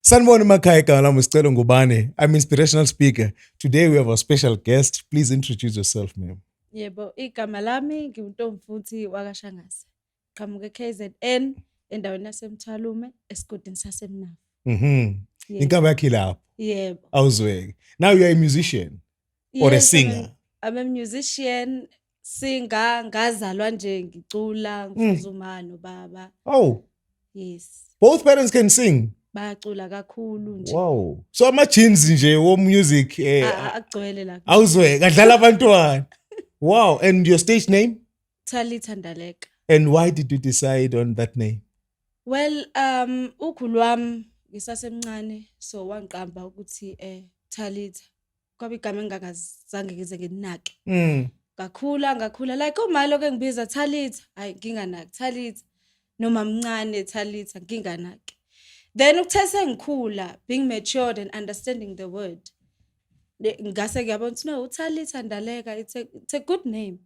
Sanibona emakhaya, igama lami Scolo Ngubane. I'm inspirational speaker. Today we have a special guest. Please introduce yourself, ma'am. Yebo, igama lami ngiwuNtomfuthi wakwaShangase. Qhamuke KZN endaweni yaseMthalume esigodini saseMnafu. Inkaba yakhe lapho. Yebo. Awuzweke. Now you are a musician or a singer. I'm a musician, singer, ngazalwa nje ngicula, ngifuzuma nobaba. Oh. Yes. Both parents can sing. Bayacula kakhulu nje. Wow. So ama-jeans nje wo-music agcwele la. awuzweke, adlala abantwana. Wow. And your stage name? Talitha Ndaleka. And why did you decide on that name? Well, ukhulu wami ngisasemncane so wangiqamba ukuthi Talitha kwaba igama engakazange ngize nginake. Ngakhula like umalo ke ngibiza Talitha, hayi nginganaki Talitha, noma mncane Talitha nginganaki. Then ukuthe sengikhula, being matured and understanding the word, ngase ngiyabona ukuthi no, Talitha Ndaleka, it's a good name.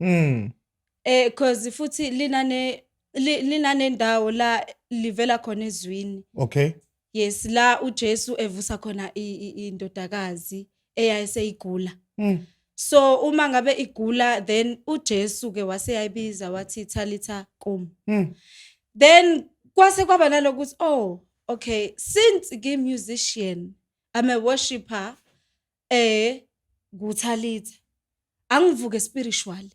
Because futhi linane ndawo la livela khona ezwini. Okay. Yes, la uJesu evusa khona indodakazi eyayiseyigula. So uma ngabe igula, then uJesu ke waseyayibiza wathi Talitha qum. Then kwase kwaba nalokuthi oh, okay, since ngi musician, I'm a worshipper, nguTalitha. Angivuke spiritually.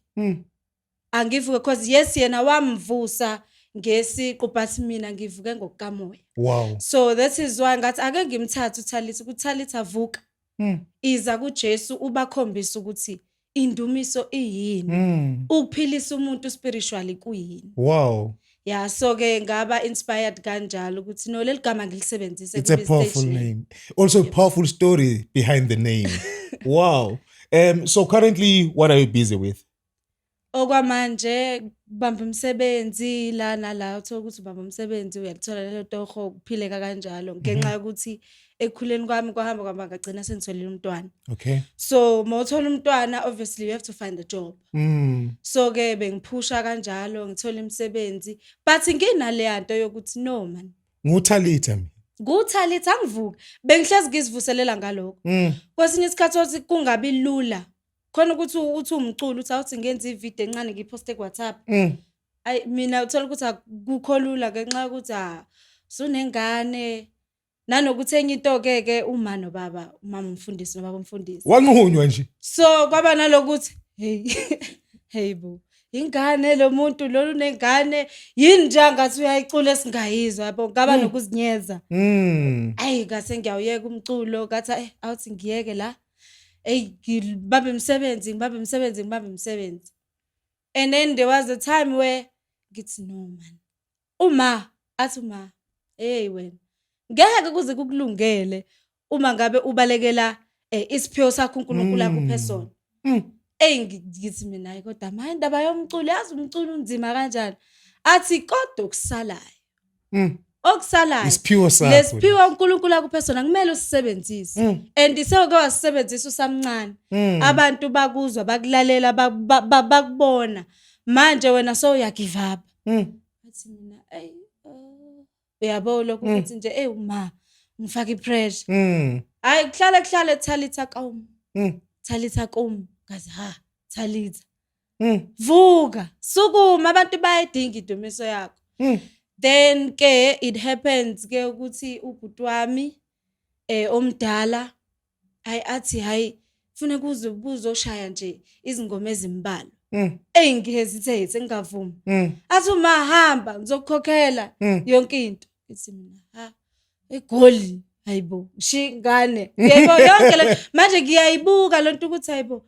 Angivuke because yes yena wamvusa ngesiqu but mina ngivuke ngokukamoya. Wow. So that is why ngathi ake ngimthatha uTalitha, uTalitha vuka. Iza kuJesu ubakhombisa ukuthi indumiso iyini. Ukuphilisa umuntu spiritually kuyini. Wow. Yeah, so ke ngaba inspired kanjalo ukuthi no leli gama ngilisebenzise. It's a powerful name. Also a powerful story behind the name. Wow. So currently what are you busy with? Okwamanje bamba umsebenzi la nala uthola ukuthi ubamba umsebenzi uyalithola lelo toho kuphileka kanjalo ngenxa yokuthi ekukhuleni kwami kwahamba kwamba ngagcina sengitholile umntwana. Okay. So mawuthola umntwana obviously you have to find a job. So ke bengiphusha kanjalo ngithola umsebenzi but nginale nto yokuthi no man. NguTalitha mina. NguTalitha angivuka bengihlezi ngizivuselela ngalokho. Kwesinye isikhathi othi kungabi lula. Khona ukuthi uthi umculo uthi awuthi ngenza ivideo encane ngiposte kuWhatsApp. Ay mina uthola ukuthi akukho lula ngenxa ukuthi sunengane nanokuthi enye into ke uma nobaba umama umfundisi nobaba umfundisi. Wanqunywa nje. So kwaba nalokuthi hey bo ingane lo muntu lo unengane yini nje ngathi uyayicula esingayizwa yabo ngaba nokuzinyeza. Ay ngase ngiyawuyeka umculo ngathi awuthi ngiyeke la. Ngibambe umsebenzi. And then there was a time where ngithi no man. Uma hey wena ngeke kuze kukulungele uma ngabe ubalekela isiphiwo sakho uNkulunkulu akuphe sona. Ngithi mina hayi kodwa manje indaba yomculo yazi umculo unzima kanjani. Athi kodwa okusalayo. Okusalayo lesiphiwo uNkulunkulu akuphe sona kumele usisebenzise. And iseke wasisebenzisa usamncane. Abantu bakuzwa bakulalela bakubona. Manje wena so uya give up. Athi mina uyabo lokho ukuthi nje uma ngifaka ipressure. Hayi kuhlale Talitha qom. Talitha qom ngazi Talitha. Vuka sukuma abantu bayidinga idumiso yakho. Then ke it happens ke ukuthi ubhuti wami omdala athi hayi ufuna kuzoshaya nje izingoma ezimbalwa. Ngihesitate ngingavumi. Athi uma hamba ngizokukhokhela yonke into. Ithi mina egoli hayibo shingane. Yebo yonke le manje ngiyayibuka lonto ukuthi hayibo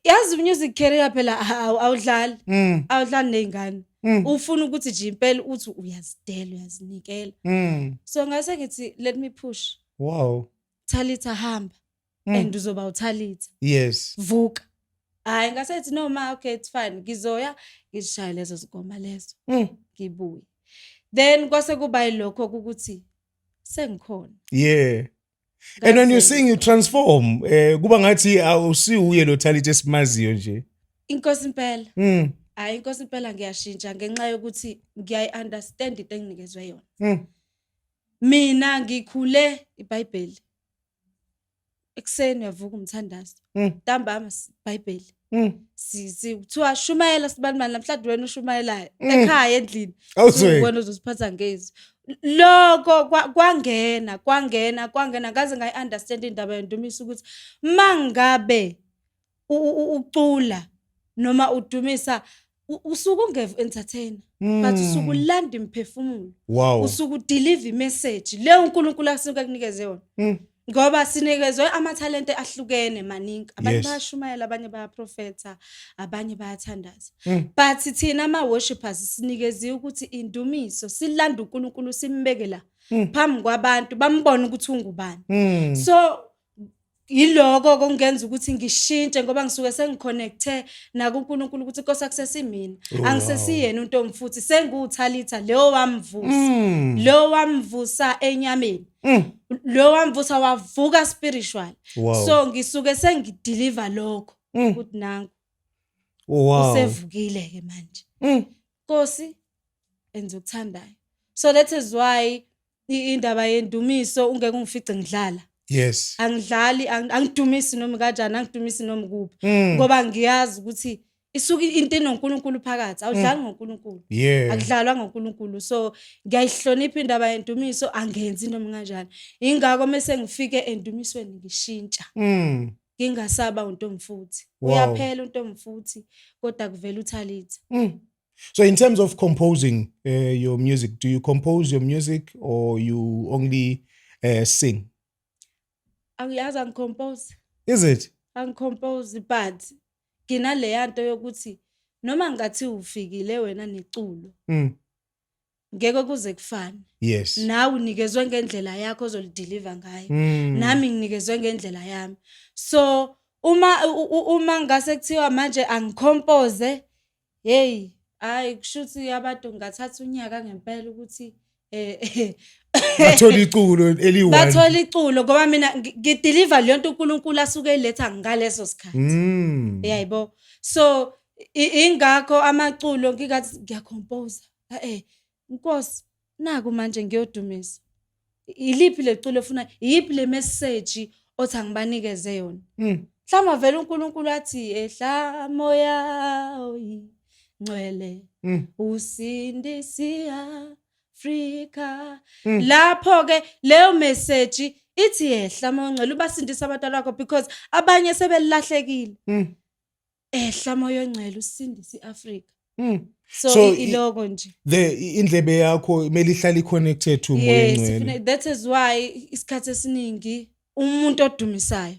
yazi music career phela awudlali nezingane. Ufuna ukuthi nje impela uthi uyazidela uyazinikela. So ngase ngithi let me push. Wow. Talitha hamba and uzoba uTalitha. Yes. Vuka. Hayi ngasethi no ma okay it's fine ngizoya ngishaya lezo zigoma lezo. Ngibuye. Then kwase kuba yilokho ukuthi sengikhona. Yeah. And when you sing you transform. Kuba ngathi awusiuye lo Talitha esimaziyo nje. Inkosi impela. Hayi inkosi impela ngiyashintsha ngenxa yokuthi ngiyayi understand into enginikezwe yona. mina ngikhule iBhayibheli ekseni uyavuka umthandazo ntambama iBhayibheli kuthiwa shumayela sibanibani namhlanje wena ushumayelayo ekhaya endlini ubona uzosiphatha ngezwi lokho kwangena ngaze ngayi-understand indaba yendumisa ukuthi mangabe ucula noma udumisa usuke ungevu entertainer but usuke ulanda imphefumulo usuke udeliver message leyo uNkulunkulu asuke akunikeze yona ngoba sinikezwe amathalente ahlukene maningi abanye bayashumayela abanye bayaprofetha abanye bayathandaza but thina ama worshipers sinikeziwe ukuthi indumiso silanda uNkulunkulu simbeke la phambi kwabantu bambone ukuthi ungubani so yiloko kungenza ukuthi ngishintshe ngoba ngisuke sengiconnecte na kuNkulunkulu ukuthi Nkosi akusesiyimi angisesiyena uNtombi futhi senguThalitha lo wamvusa enyameni lo wamvusa wavuka spiritual so ngisuke sengideliver lokho ukuthi nangu usevukile ke manje Nkosi enza ukuthandayo so that is why indaba yendumiso ungeke ungifice ngidlala yes angidlali angidumisi noma kanjani angidumisi noma kuphi ngoba ngiyazi ukuthi isuke into enoNkulunkulu phakathi awudlali ngoNkulunkulu akudlalwa ngoNkulunkulu so ngiyayihlonipha indaba yendumiso angenzi noma kanjani ingakho mase ngifike endumisweni ngishintsha ngingasaba uNtombi futhi uyaphela uNtombi futhi kodwa kuvela uThalitha So in terms of composing your music, do you compose your music or you only sing? Angiyazi angicompose. Is it? Angicompose but nginale yanto yokuthi noma ngathi ufikile wena neculo. Ngeke kuze kufane. Yes. Nawe unikezwe ngendlela yakho ozolideliver ngayo. Nami nginikezwe ngendlela yami. So uma ngase kuthiwa manje angicompose hey hayi kushuthi abantu ngathatha unyaka ngempela ukuthi bathola iculo eli1 bathola iculo ngoba mina ngideliver le nto uNkulunkulu asuke eletha ngaleso sikhathi yayibo so ingakho amaculo ngikathi ngiyacompose Nkosi naku manje ngiyodumisa iliphi leculo ofuna yipi le message othi angibanikeze yona mhlawumbe vele uNkulunkulu athi ehla moya ngcwele usindisi Afrika lapho ke leyo message ithi ehla moya ngcwele ubasindisa abantwana bakho because abanye sebelahlekile ehla moya ngcwele usindisi Afrika so iloko nje indlebe yakho kumele ihlale connected to moya ngcwele yes that is why isikhathi esiningi umuntu odumisayo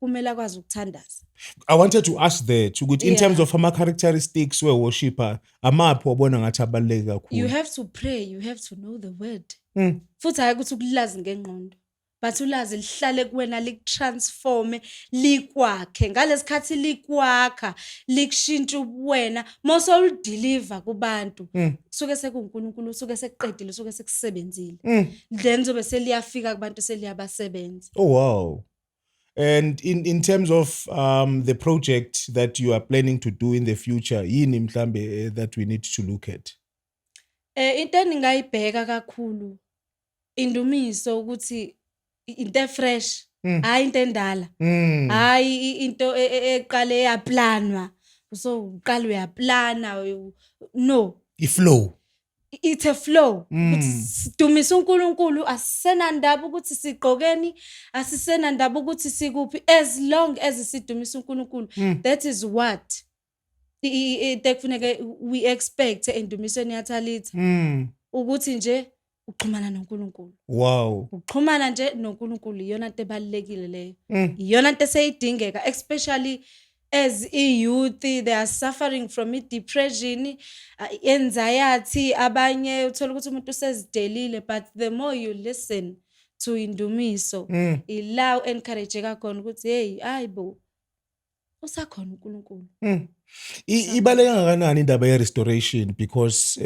kumele akwazi ukuthandaza. I wanted to ask that ukuthi in terms of ama characteristics we worshipper amaphi wabona ngathi abaluleke kakhulu. You have to pray, you have to know the word. Futhi hayi ukuthi ukulazi ngengqondo but ulazi lihlale kuwena likutransforme likwakhe ngalesikhathi likwakha likushintsha ubuwena mose ulideliver kubantu suke sekuNkulunkulu usuke sekuqedile usuke sekusebenzile then zobe seliyafika kubantu seliyabasebenza. Oh wow. And in terms of the project that you are planning to do in the future, yini mhlambe that we need to look at? Into engingayibheka kakhulu indumiso ukuthi into fresh, hayi into endala. Hayi into eqale yaplanwa. So uqala uyaplana no. Iflow. It's a flow. Dumisa uNkulunkulu asisenandaba ukuthi sigqokeni asisenandaba ukuthi sikuphi as long as sidumisa uNkulunkulu that is what ekufuneka we expect endumisweni yaThalitha ukuthi nje uxhumana noNkulunkulu. Wow. Uxhumana nje noNkulunkulu iyona into ebalekile leyo. Iyona into eseyidingeka especially as youth they are suffering from depression, anxiety, abanye uthola ukuthi umuntu usezidelile but the more you listen to indumiso ila encourage kakhona ukuthi hey hayibo usakhona uNkulunkulu. Ibaluleke kangakanani indaba ye-restoration, because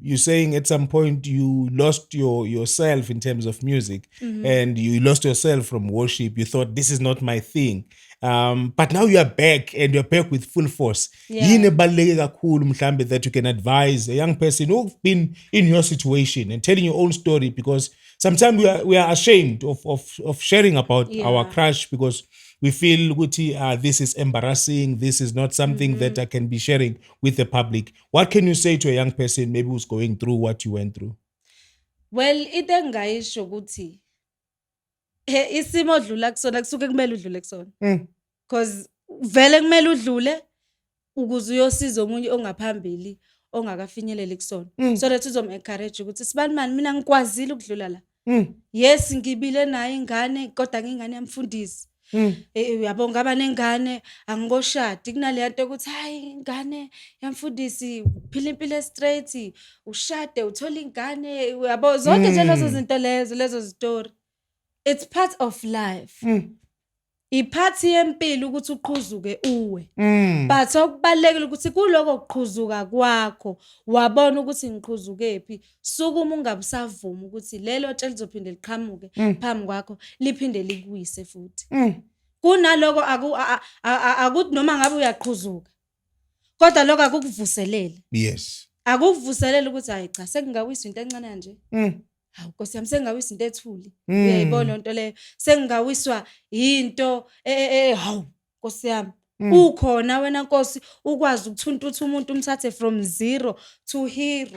you're saying at some point you lost yourself in terms of music, and you lost yourself from worship. You thought, this is not my thing. But now you are back, and you're back with full force. Yini ebaluleke kakhulu mhlambe that you can advise a young person who've been in your situation and telling your own story, because sometimes we are ashamed of sharing about our crush, because we feel this is embarrassing, this is not something that I can be sharing with the public. What can you say to a young person maybe who's going through what you went through? Well, into engayisho ukuthi isimo odlula kusona kusuke kumele udlule kusona. Because vele kumele udlule ukuze uyosiza omunye ongaphambili ongakafinyeleli kusona. So that uzom-encourage ukuthi sibani mani mina ngikwazile ukudlula la. Yes, ngibile naye ingane kodwa ngingane yamfundisi. Yabo ngaba nengane angikoshadi kunale nto ukuthi hayi ingane yamfundisi phila impilo straight ushade uthola ingane yabo zonke nje lezo zinto lezo story. It's part of life. Iphathi yempilo ukuthi uqhuzuke uwe. But okubalekile ukuthi kuloko kuqhuzuka kwakho wabona ukuthi ngiqhuzukephi, sukuma ungabusavuma ukuthi lelo tshe lizophinde liqhamuke phambi kwakho liphinde likuwise futhi. Kunaloko akuthi noma ngabe uyaqhuzuka kodwa lokho akukuvuselele. Yes. Akukuvuselele ukuthi hayi cha sengingawiswa into encane kanje. Hawu Nkosi yami sengingawiswa into ethuli. Uyayibona lonto leyo. Sengingawiswa into hawu Nkosi yami. Ukhona wena Nkosi ukwazi ukuthuntutha umuntu umthathe from 0 to hero.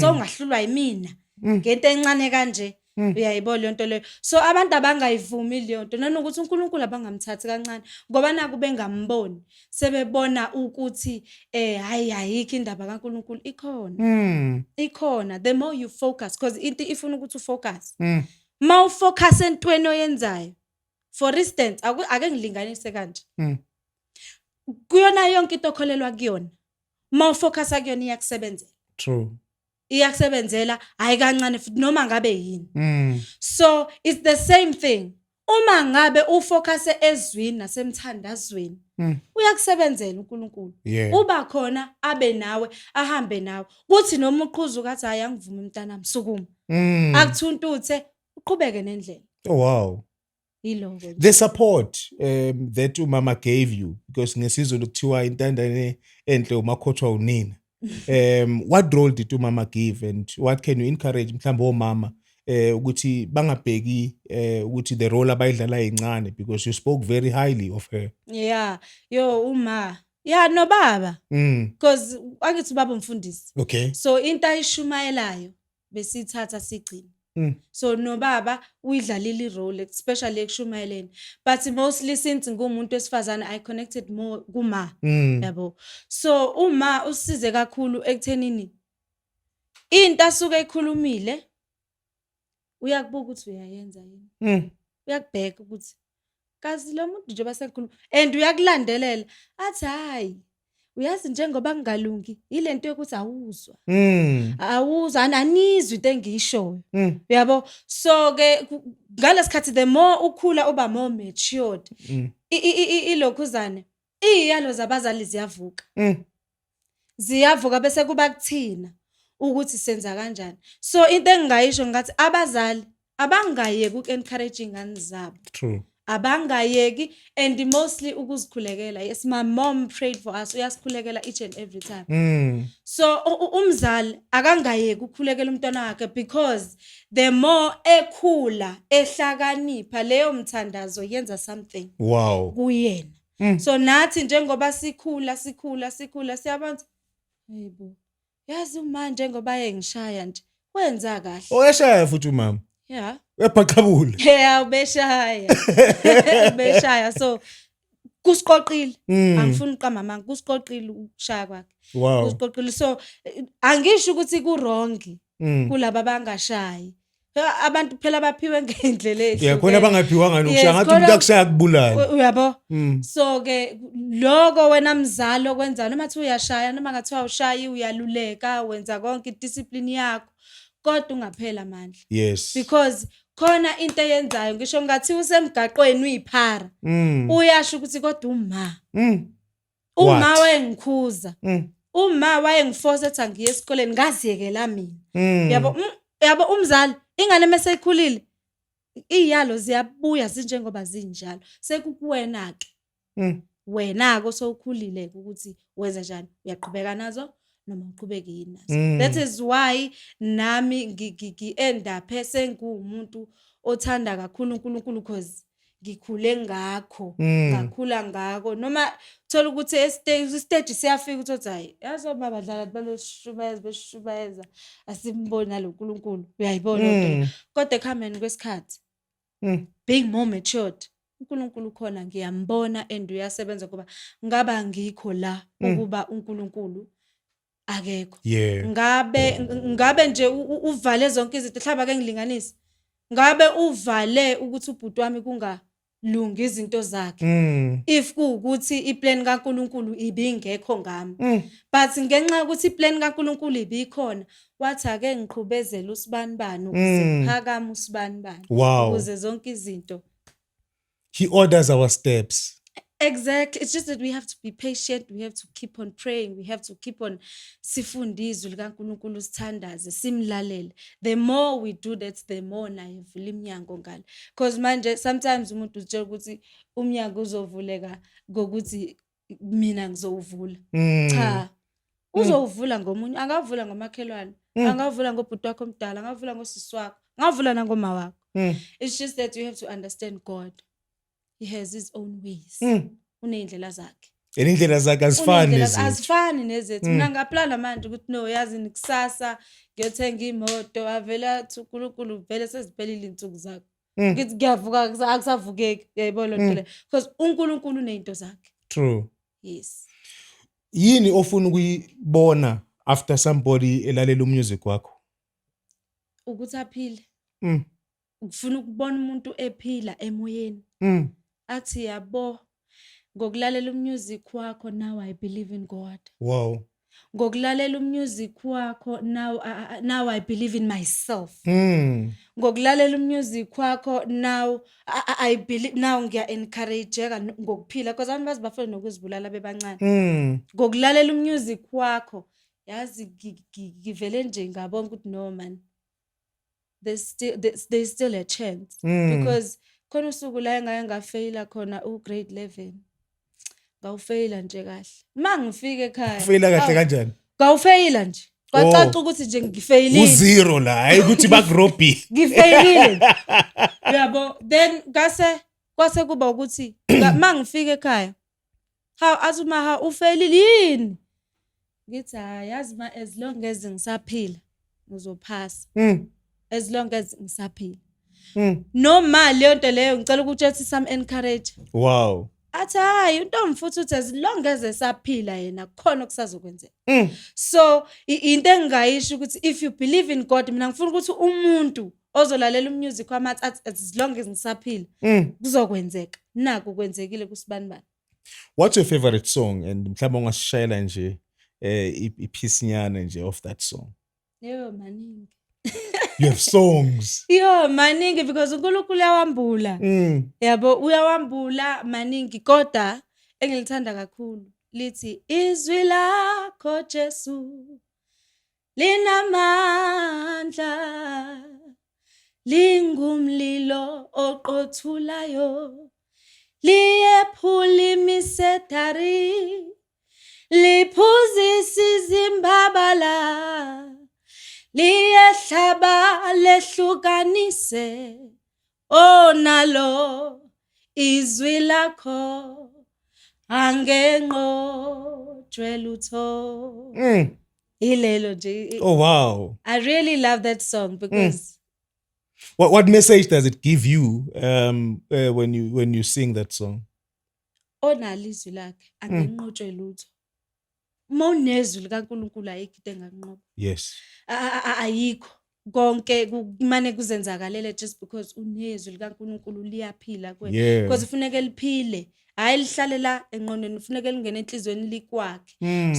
So ungahlulwa yimina ngento encane kanje. Uyayibona lonto leyo. So abantu abangayivumi leyo nto nanokuthi uNkulunkulu abangamthathi kancane ngoba naku bengamboni sebebona ukuthi hayi ayikho indaba kaNkulunkulu ikhona. Ikhona. The more you focus, because into ifuna ukuthi ufocus. Ma ufocus entweni oyenzayo. For instance, ake ngilinganise kanje. Kuyona yonke into okholelwa kuyona. Ma ufocus akuyona iyakusebenzela. True. Iyakusebenzela hayi kancane futhi noma ngabe yini. So it's the same thing. Uma ngabe ufocus ezwini nasemthandazweni uyakusebenzela uNkulunkulu. Uba khona abe nawe ahambe nawe. Kuthi noma uqhuzuka athi hayi angivumi mntanami sukuma. Akuthuntuthe uqhubeke nendlela. Oh wow. The support that umama gave you, because ngesizulu kuthiwa intandane enhle umakhothwa unina. What role did umama give, and what can you encourage mhlawumbe omama ukuthi bangabheki ukuthi the role abayidlala incane, because you spoke very highly of her? Yeah, uma. Yeah, no baba. Because akithi baba umfundisi. Okay. So into ayishumayelayo besithatha sigcina. So no baba uyidlalile irole especially ekushumayeleni, but mostly since ngumuntu wesifazane I connected more kuma yabo. So uma usize kakhulu ekuthenini into asuke ekhulumile uyakubuka ukuthi uyayenza yini. Uyakubheka ukuthi kazi lo muntu nje basekhuluma and uyakulandelela athi hayi uyazi njengoba ngingalungi ilento yokuthi awuzwa. Awuzwa anizwi into engiyishoyo. Uyabo? So ke ngalesikhathi the more ukhula uba more matured. Ilokhuzane iyalo zabazali ziyavuka. Ziyavuka bese kuba kuthina ukuthi senza kanjani. So into engingayisho ngathi abazali abangayeki uku-encourage ingane zabo. True. Abangayeki and mostly ukuzikhulekela. Yes, my mom prayed for us. Uyasikhulekela each and every time. So umzali akangayeki ukukhulekela umntwana wakhe, because the more ekhula ehlakanipha leyo mthandazo yenza something. Wow. Kuyena. So nathi njengoba sikhula siyabona hayibo. Yazi manje ngoba yengishaya nje wenza kahle. Oyashaya futhi umama. Yeah. Uyabhaqabula. Yeah, ubeshaya. Ubeshaya. So kusiqoqile. Angifuni uqamba manje kusiqoqile ukushaya kwakhe. Wow. Kusiqoqile. So angisho ukuthi ku wrong kulabo abangashayi. Abantu phela baphiwe ngendlela ehle. Yeah, khona abangaphiwanga nokushaya ngathi umuntu akushaya kubulala. Uyabo? So ke lokho wena mzalo okwenza nomathi uyashaya noma ngathiwa ushayi uyaluleka wenza konke idiscipline yakho kodwa ungaphela amandla. Yes. Because khona into eyenzayo ngisho ngathi usemgaqweni uyiphara. Uyasho ukuthi kodwa uma. uma What? wayengikhuza uma wayengiforce ethi angiye esikoleni ngaziyekela mina yabo umzali ingane mase ikhulile iyalo ziyabuya zinjengoba zinjalo sekukuwena ke wena ke sowukhulile ukuthi wenza njani uyaqhubeka nazo noma uqhubeke yini nazo. That is why nami end up sengumuntu othanda kakhulu uNkulunkulu because ngikhule ngakho ngakhula ngako noma thola ukuthi stage siyafika ukuthi hayi yazo babadlala beshubayeza asimboni naloNkulunkulu uyayibona kodwa ekhambeni kwesikhathi being more matured uNkulunkulu khona ngiyambona and uyasebenza kuba ngaba ngikho la ukuba uNkulunkulu akekho ngabe nje uvale zonke izinto hlaba ke ngilinganisa ngabe uvale ukuthi ubhuti wami kungalungi izinto zakhe if kuukuthi iplan kaNkulunkulu ibingekho ngami but ngenxa ukuthi iplan kaNkulunkulu ibikhona wathi ake ngiqhubezela usibanibani ukuze phakama usibanibani ukuze zonke izinto he orders our steps. Exactly. It's just that we have to be patient. We have to keep on praying. We have to keep on sifundizwe likaNkulunkulu sithandaze simlalele. The more we do that, the more naye vula iminyango ngale. Because manje sometimes umuntu utshela ukuthi umnyango uzovuleka ngokuthi mina ngizowuvula. Cha. Uzowuvula ngomunye, angavula ngomakhelwane, angavula ngobhuti wakho omdala, angavula ngosisi wakho, angavula nangoma wakho. It's just that you have to understand God. He has his own ways. Uneyindlela zakhe. Indlela zakhe azifani nezethu. Azifani nezethu. Mina ngaplana manje ukuthi no yazi nikusasa ngiyothenga imoto avela uNkulunkulu vele seziphelile insuku zakhe. Ngithi ngiyavuka akusavukeki uyayibona lonto le because uNkulunkulu unezinto zakhe. True. Yes. Yini ofuna ukuyibona after somebody elalela umusic wakho? Ukuthi aphile. Ukufuna ukubona umuntu ephila emoyeni. Athi yabo ngokulalela umusic wakho now I believe in God. Wow. Ngokulalela umusic wakho now I believe in myself. Ngokulalela umusic wakho now I believe now ngiya encourageka ngokuphila because abantu bazibafuna nokuzibulala bebancane. Ngokulalela umusic wakho yazi ngivele nje ngabona ukuthi no man there's still a chance because khona usuku la engake ngafaila khona ugrade 11 ngawufaila nje kahle mangifike ekhaya ufeyila kahle kanjani ngawufaila nje kwacaca ukuthi nje ngifeyilile u0 la hayi ukuthi bagrobhi ngifeyilile yabo then kwase kuba ukuthi mangifike ekhaya azuma ufeyilile yini ngithi yazi ma as long as ngisaphila ngizophasa as long as ngisaphila noma leyo nto leyo ngicela ukuthi ethi some encourage. Wow. Athi hayi untombi futhi uthi as long as esaphila yena khona okusazokwenzeka. So into engayisho ukuthi if you believe in God mina ngifuna ukuthi umuntu ozolalela umusic wamathi as long as ngisaphila kuzokwenzeka naku kwenzekile kusibanibani. What's your favorite song and mhlawumbe ungasishayela nje ipiece nyana nje of that song? Yebo maningi. You have songs. Yo maningi because uNkulunkulu uyawambula. Yabo uyawambula maningi kodwa engilithanda kakhulu lithi izwi lakho Jesu linamandla lingumlilo oqothulayo liyephula imisedari liphuzisa izimbabala liyehlaba lehlukanise nalo izwi lakho angenqotshwe lutho ilelo nje. Oh wow. I really love that song because what message does it give you when you sing that song? Onalo izwi lakhe angenqotshwe lutho. Monezwi likaNkulunkulu ayikho into enganqoba. Yes. Ayikho konke kumane kuzenzakalele just because unezwi likaNkulunkulu liyaphila kuwena because ufuneka liphile hayi lihlale la engqondweni ufuneka lingene enhlizweni likwakhe.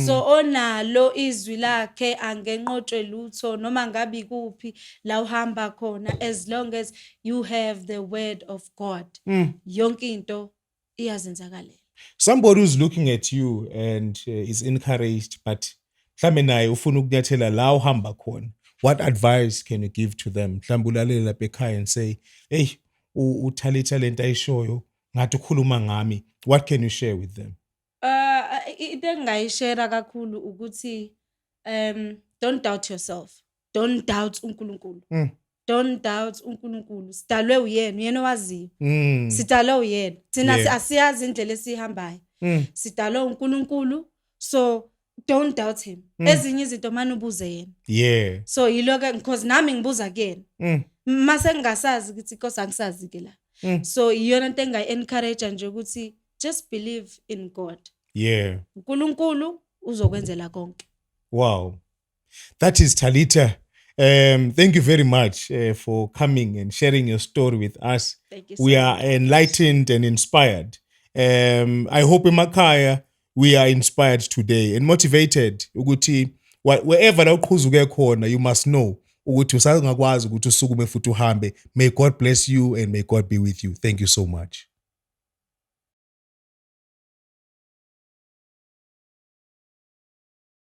So onalo izwi lakhe angenqotshwe lutho noma ngabe kuphi la uhamba khona as long as you have the word of God yonke into iyazenzakalela. Somebody who's looking at you and is encouraged, but mhlambe naye ufuna ukunyathela la uhamba khona. What advice can you give to them? Mhlambe ulalele lapha ekhaya and say, hey, uThalitha lento ayishoyo ngathi ukhuluma ngami. What can you share with them? Into engingayishare kakhulu ukuthi don't doubt yourself. Don't doubt uNkulunkulu. Don't doubt uNkulunkulu. Sidalwe uyena owaziyo. Sidalwe uyena. Thina asiyazi indlela esihambayo. Sidalwe uNkulunkulu. So don't doubt him. Ezinye izinto manje ubuze yena. Yeah. So yiloke because nami ngibuza kuyena. Mase ngingasazi ukuthi inkosi angisazi ke la. So iyona into engayi-encourage nje ukuthi just believe in God. Yeah. uNkulunkulu uzokwenzela konke. Wow. That is Talitha. Thank you very much for coming and sharing your story with us. Thank you so We are enlightened and inspired. I hope emakhaya we are inspired today and motivated ukuthi wherever la uqhuzuke khona you must know ukuthi usangakwazi ukuthi usukume futhi uhambe. May God bless you and may God be with you. Thank you so much.